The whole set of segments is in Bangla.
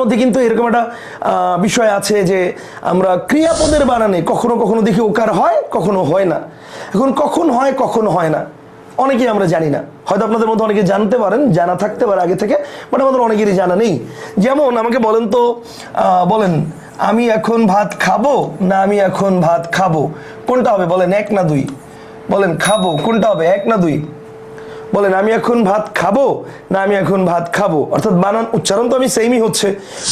মধ্যে কিন্তু এরকম একটা বিষয় আছে যে আমরা ক্রিয়াপদের বানানে কখনো কখনো দেখি ওকার হয়, কখনো হয় না। এখন কখন হয় কখনো হয় না অনেকেই আমরা জানি না। হয়তো আপনাদের মধ্যে অনেকে জানতে পারেন, জানা থাকতে পারে আগে থেকে, বাট আমাদের অনেকেরই জানা নেই। যেমন আমাকে বলেন তো, বলেন আমি এখন ভাত খাবো না আমি এখন ভাত খাবো, কোনটা হবে বলেন? 1 না 2? বলেন খাবো কোনটা হবে, 1 না 2? বলেন আমি এখন ভাত খাবো না আমি এখন ভাত খাবো। অর্থাৎ বানান উচ্চারণ তো আমি সেমই হচ্ছে,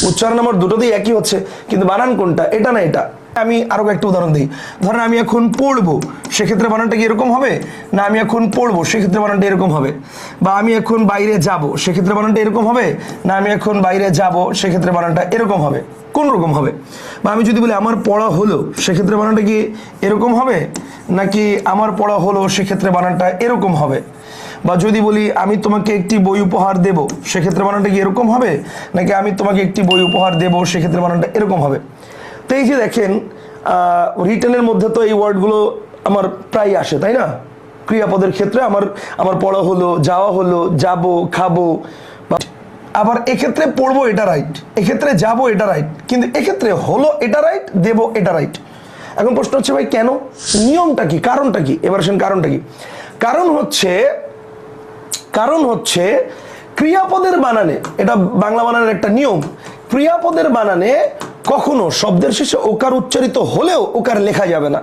উচ্চারণ আমার দুটোতেই একই হচ্ছে, কিন্তু বানান কোনটা, এটা না এটা। আমি আরো একটা উদাহরণ দিই। ধরেন আমি এখন পড়বো, সেক্ষেত্রে বানানটা কি এরকম হবে? না আমি এখন পড়বো, সেক্ষেত্রে বানানটা এরকম হবে। বা আমি এখন বাইরে যাব, সেক্ষেত্রে বানানটা এরকম হবে। না আমি এখন বাইরে যাব, সেক্ষেত্রে বানানটা এরকম হবে। কোন রকম হবে? বা আমি যদি বলি আমার পড়া হলো, সেক্ষেত্রে বানানটা কি এরকম হবে, নাকি আমার পড়া হলো সেক্ষেত্রে বানানটা এরকম হবে? বা যদি বলি আমি তোমাকে একটি বই উপহার দেব, সেক্ষেত্রে বানানটা কি এরকম হবে, নাকি আমি তোমাকে একটি বই উপহার দেব সেক্ষেত্রে বানানটা এরকম হবে? তো এই যে দেখেন, রিটেনের মধ্যে তো এই ওয়ার্ডগুলো আমার প্রায় আসে, তাই না? ক্রিয়াপদের ক্ষেত্রে আমার পড়া হলো, যাওয়া হলো, যাব, খাবো। আবার এক্ষেত্রে পড়বো এটা রাইট, এক্ষেত্রে যাব এটা রাইট, কিন্তু এক্ষেত্রে হলো এটা রাইট, দেব এটা রাইট। এখন প্রশ্ন হচ্ছে ভাই কেন? নিয়মটা কি, কারণটা কি? এবার আসেন কারণটা কি। কারণ হচ্ছে ক্রিয়াপদের বানানে, এটা বাংলা বানানের একটা নিয়ম, ক্রিয়াপদের বানানে কখনো শব্দের শেষে ওকার উচ্চারিত হলেও ওকার লেখা যাবে না।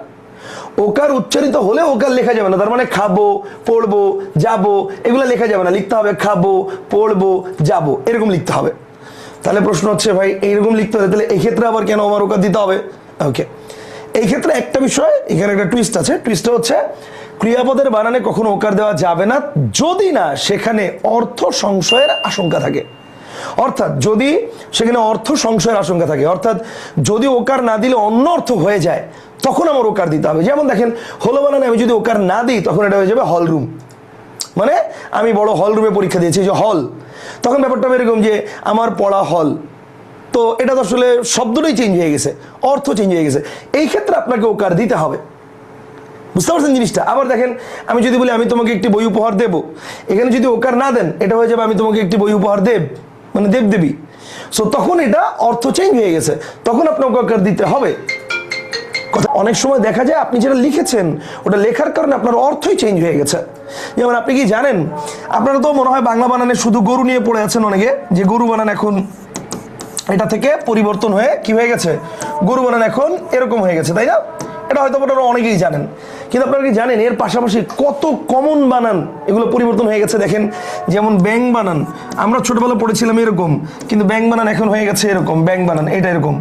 ওকার উচ্চারিত হলেও ওকার লেখা যাবে না। তার মানে খাবো, পড়বো, যাবো এগুলো লেখা যাবে না। লিখতে হবে খাবো, পড়বো, যাবো, এরকম লিখতে হবে। তাহলে প্রশ্ন হচ্ছে ভাই এইরকম লিখতে হবে, তাহলে এই ক্ষেত্রে আবার কেন আমার ওকার দিতে হবে? ওকে, এই ক্ষেত্রে একটা বিষয়, এখানে একটা টুইস্ট আছে। টুইস্টটা হচ্ছে ক্রিয়াপদের বানানে কখনো ওকার দেওয়া যাবে না যদি না সেখানে অর্থ সংশয়ের আশঙ্কা থাকে। অর্থাৎ যদি সেখানে অর্থ সংশয়ের আশঙ্কা থাকে, অর্থাৎ যদি ওকার না দিলে অন্য অর্থ হয়ে যায়, তখন আমার ওকার দিতে হবে। যেমন দেখেন হলো বানানে আমি যদি ওকার না দিই, তখন এটা হয়ে যাবে হল রুম। মানে আমি বড় হল রুমে পরীক্ষা দিয়েছি, যে হল, তখন ব্যাপারটা এরকম যে আমার পড়া হল। তো এটা তো আসলে শব্দটাই চেঞ্জ হয়ে গেছে, অর্থ চেঞ্জ হয়ে গেছে। এই ক্ষেত্রে আপনাকে ওকার দিতে হবে। বুঝতে পারছেন জিনিসটা? আবার দেখেন আমি যদি বলি আমি তোমাকে একটি বই উপহার দেব, এখানে যদি ওকার না দেন, এটা হয়ে যাবে আমি তোমাকে একটি বই উপহার দেব, মানে দেব দেবী। সো তখন এটা অর্থ চেঞ্জ হয়ে গেছে, তখন আপনাকে ওকার দিতে হবে। কথা অনেক সময় দেখা যায় আপনি যেটা লিখেছেন ওটা লেখার কারণে আপনার অর্থই চেঞ্জ হয়ে গেছে। যেমন আপনি কি জানেন, আপনারা তো মনে হয় বাংলা বানানে শুধু গরু নিয়ে পড়ে আছেন অনেকে, যে গরু বানান এখন এটা থেকে পরিবর্তন হয়ে কি হয়ে গেছে, গরু বানান এখন এরকম হয়ে গেছে, তাই না? এটা হয়তো আপনারা অনেকেই জানেন, কিন্তু আপনারা কি জানেন এর পাশাপাশি কত কমন বানান এগুলো পরিবর্তন হয়ে গেছে? দেখেন যেমন ব্যাং বানান আমরা ছোটবেলা পড়েছিলাম এরকম, কিন্তু ব্যাং বানান এখন হয়ে গেছে এরকম, ব্যাং বানান এটা এরকম।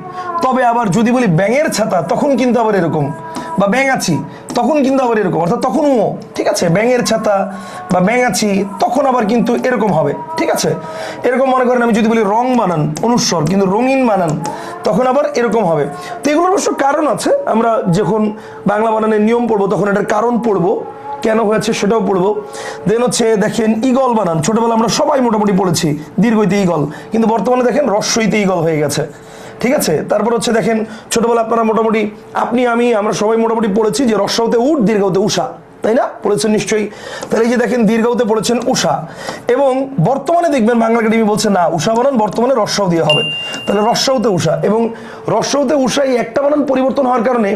তবে আবার যদি বলি ব্যাঙের ছাতা, তখন কিন্তু আবার এরকম, বা ব্যাঙাচি তখন কিন্তু আবার এরকম, অর্থাৎ তখনও ঠিক আছে, ব্যাঙের ছাতা বা ব্যাঙাচি তখন আবার কিন্তু এরকম হবে, ঠিক আছে? এরকম মনে করেন আমি যদি বলি রং বানান অনুস্বর, কিন্তু রঙিন বানান তখন আবার এরকম হবে। তো এগুলোর অবশ্য কারণ আছে, আমরা যখন বাংলা বানানের নিয়ম পড়বো তখন এটার কারণ পড়বো, কেন হয়েছে সেটাও পড়বো। দেন হচ্ছে দেখেন ইগল বানান, ছোটবেলা আমরা সবাই মোটামুটি পড়েছি দীর্ঘইতে ইগল, কিন্তু বর্তমানে দেখেন রস্বইতে ইগল হয়ে গেছে, ঠিক আছে? তারপর হচ্ছে দেখেন ছোটবেলা আপনারা মোটামুটি আপনি আমি আমরা সবাই মোটামুটি পড়েছি যে রস্বতে উঠ দীর্ঘতে উষা, তাই না? পড়েছেন নিশ্চয়ই। তাহলে এই যে দেখেন দীর্ঘতে পড়েছেন উষা, এবং বর্তমানে দেখবেন বাংলা একাডেমি বলছে না উষা বানান বর্তমানে রস্বও দিয়ে হবে, তাহলে রস্বতে উষা এবং রস্বতে উষা এই একটা বানান পরিবর্তন হওয়ার কারণে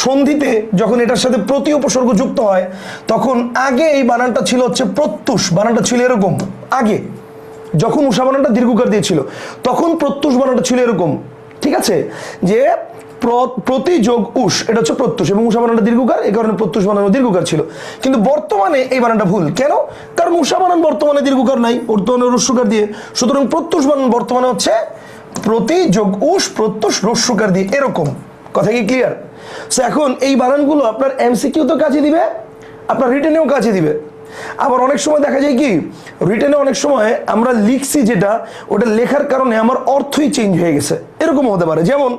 সন্ধিতে যখন এটার সাথে প্রতি উপসর্গ যুক্ত হয়, তখন আগে এই বানানটা ছিল হচ্ছে প্রত্যুষ, বানানটা ছিল এরকম। আগে যখন উষা বানানটা দীর্ঘকার দিয়েছিল তখন প্রত্যুষ বানানটা ছিল এরকম, ঠিক আছে? যে প্রতি যোগ উষ, এটা হচ্ছে প্রত্যুষ, এবং উষা বানানটা দীর্ঘকার, এই কারণে প্রত্যুষ বানানো দীর্ঘকার ছিল। কিন্তু বর্তমানে এই বানানটা ভুল, কেন? কারণ উষা বানান বর্তমানে দীর্ঘকার নাই, বর্তমানে রস্যকার দিয়ে, সুতরাং প্রত্যুষ বানান বর্তমানে হচ্ছে প্রতি যোগ উষ প্রত্যুষ রস্যকার দিয়ে, এরকম। কথা কি ক্লিয়ার? সো এখন এই বানানগুলো আপনার এমসিকিউ তো কাজে দিবে, আপনার রিটেনেও কাজে দিবে। আবার অনেক সময় দেখা যায় কি রিটেনে অনেক সময় আমরা লিখছি যেটা, ওটা লেখার কারণে আমার অর্থই চেঞ্জ হয়ে গেছে, এরকম হতে পারে। যেমন